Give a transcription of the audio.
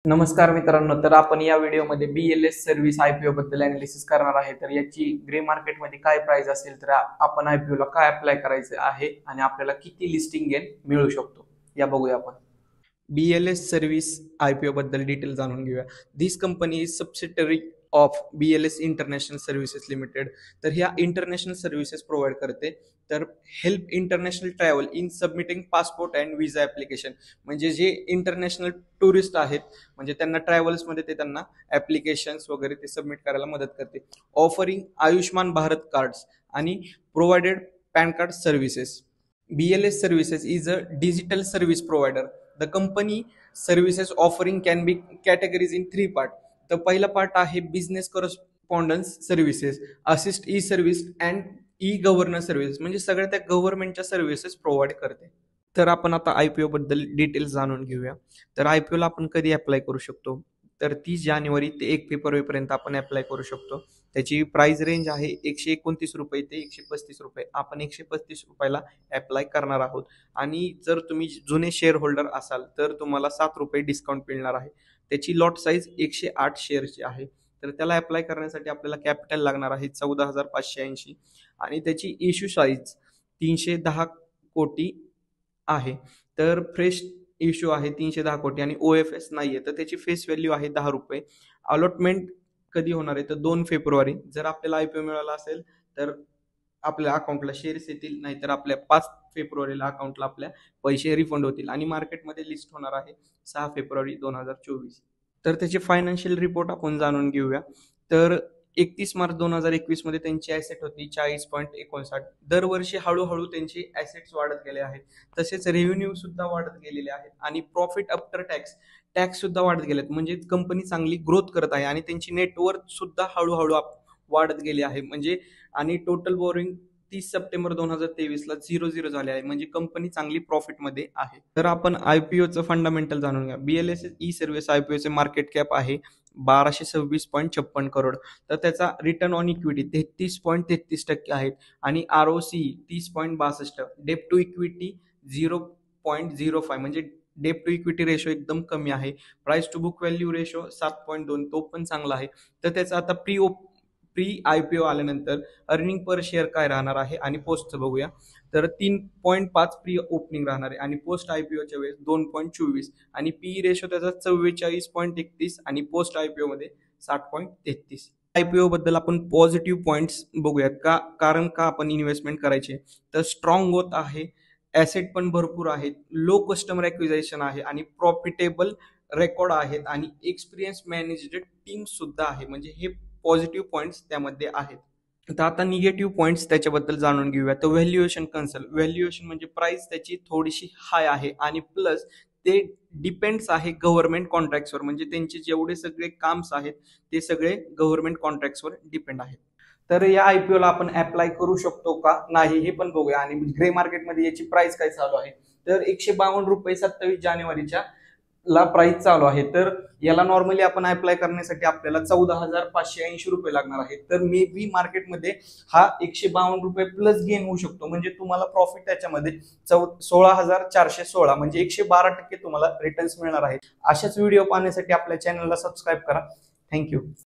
नमस्कार मित्रांनो, तर आपण या व्हिडिओमध्ये BLS सर्व्हिस IPO बद्दल अनालिसिस करणार आहे। तर याची ग्रे मार्केटमध्ये काय प्राइस असेल, तर आपण IPO ला काय अप्लाय करायचं आहे आणि आपल्याला किती लिस्टिंग गेन मिळू शकतो या बघूया आपण। BLS सर्व्हिस IPO बद्दल डिटेल जाणून घेऊया। This company is subsidiary of BLS international services limited. तर ह्या इंटरनॅशनल सर्व्हिसेस प्रोव्हाइड करते। तर help international travel in submitting passport and visa application, म्हणजे जे इंटरनॅशनल टुरिस्ट आहेत, म्हणजे त्यांना ट्रॅव्हल्समध्ये ते त्यांना ऍप्लिकेशन्स वगैरे ते सबमिट करायला मदत करते। ऑफरिंग आयुष्मान भारत कार्ड्स आणि provided pan card services. BLS services is a digital service provider. The company services offering can be categorized in three part. तर पहिला पार्ट आहे business correspondence services, assist E service and e governance services, म्हणजे सगळ्या त्या गव्हर्नमेंटच्या services provide करते। तर आपण आता IPO बद्दल डिटेल्स जाणून घेऊया। तर IPO ला आपण कधी अप्लाय करू शकतो, तर 30 जानेवारी ते 1 फेब्रुवारी पर्यंत आपण अप्लाय करू शकतो। त्याची प्राइस रेंज आहे 129 रुपये ते 135 रुपये। आपण 135 रुपयाला अप्लाय करणार आहोत आणि जर तुम्ही जुने शेअर होल्डर असाल तर तुम्हाला 7 रुपये डिस्काउंट मिळणार आहे। त्याची लॉट साईज 108 शेअरची आहे। तर त्याला अप्लाय करण्यासाठी आपल्याला कॅपिटल लागणार आहे 14,580 आणि त्याची इश्यू साईज 310 कोटी आहे। तर फ्रेश इश्यू आहे 310 कोटी आणि OFS नाहीये, तर त्याची फेस व्हॅल्यू आहे 10 रुपये। अलॉटमेंट कधी होणार आहे, तर 2 फेब्रुवारी। जर आपल्याला IPO मिळाला असेल तर आपल्या अकाउंटला शेअर्स येतील, नाहीतर आपल्या 5 फेब्रुवारीला अकाउंटला आपल्या पैसे रिफंड होतील आणि मार्केटमध्ये लिस्ट होणार आहे 6 फेब्रुवारी 2024। तर त्याचे फायनान्शियल रिपोर्ट आपण जाणून घेऊया। तर 31 मार्च 2021 मध्ये त्यांची ऍसेट होती 40.59। दरवर्षी हळूहळू त्यांची ऍसेट्स वाढत गेले आहेत, तसेच रेव्हेन्यू सुद्धा वाढत गेलेले आहेत आणि प्रॉफिट आफ्टर टॅक्स सुद्धा वाढत गेलेत, म्हणजे कंपनी चांगली ग्रोथ करत आहे आणि त्यांची नेटवर्थ सुद्धा हळूहळू वाढत गेली आहे। म्हणजे आणि टोटल बोरिंग 30 सप्टेंबर 2023 ला 0 झाले आहे, म्हणजे कंपनी चांगली प्रॉफिटमध्ये आहे। तर आपण IPOचं फंडामेंटल जाणून घ्या। BLS ई सर्व्हिस IPOचे मार्केट कॅप आहे 1226.56 करोड। तर त्याचा रिटर्न ऑन इक्विटी 33.33% आहे आणि ROC 30.62, डेप टू इक्विटी 0.05, म्हणजे डेप टू इक्विटी रेशो एकदम कमी आहे। Price to book value ratio 7.2, तो पण चांगला आहे। तर त्याचा आता प्री IPO आल्यानंतर अर्निंग पर शेअर काय राहणार आहे आणि पोस्टचं बघूया। तर 3.5 प्री ओपनिंग राहणार आहे आणि पोस्ट IPOच्या वेळेस 2.24 आणि PE रेशो त्याचा 44.31 आणि पोस्ट IPO मध्ये 60.33। IPO बद्दल आपण पॉझिटिव्ह पॉइंट्स बघूयात कारण का आपण इन्व्हेस्टमेंट करायचे, तर स्ट्रॉंग ग्रोथ आहे, ऍसेट पण भरपूर आहेत, लो कस्टमर ॲक्विजिशन आहे आणि प्रॉफिटेबल रेकॉर्ड आहेत आणि एक्सपिरियन्स मॅनेज्ड टीम सुद्धा आहे, म्हणजे हे पॉझिटिव्ह पॉइंट्स त्यामध्ये आहेत। तर आता निगेटिव्ह पॉइंट्स त्याच्याबद्दल जाणून घेऊया। तर व्हॅल्युएशन म्हणजे प्राइस त्याची थोडीशी हाय आहे आणि प्लस ते डिपेंड्स आहे गव्हर्नमेंट कॉन्ट्रॅक्ट्सवर, म्हणजे त्यांचे जेवढे सगळे काम्स आहेत ते सगळे गव्हर्नमेंट कॉन्ट्रॅक्ट्सवर डिपेंड आहेत। तर या IPO ला आपण अप्लाय करू शकतो का नाही हे पण बघूया आणि ग्रे मार्केटमध्ये याची प्राइस काय चालू आहे। तर 152 रुपये 27 जानेवारीच्या ला प्राइस चालू आहे। तर याला नॉर्मली आपण अप्लाय करण्यासाठी आपल्याला 14,580 रुपये लागणार आहेत। तर मे बी मार्केटमध्ये हा 152 रुपये प्लस गेन होऊ शकतो, म्हणजे तुम्हाला प्रॉफिट त्याच्यामध्ये 16,416, म्हणजे 112% तुम्हाला रिटर्न्स मिळणार आहेत। अशाच व्हिडिओ पाहण्यासाठी आपल्या चॅनलला सबस्क्राईब करा। थँक्यू।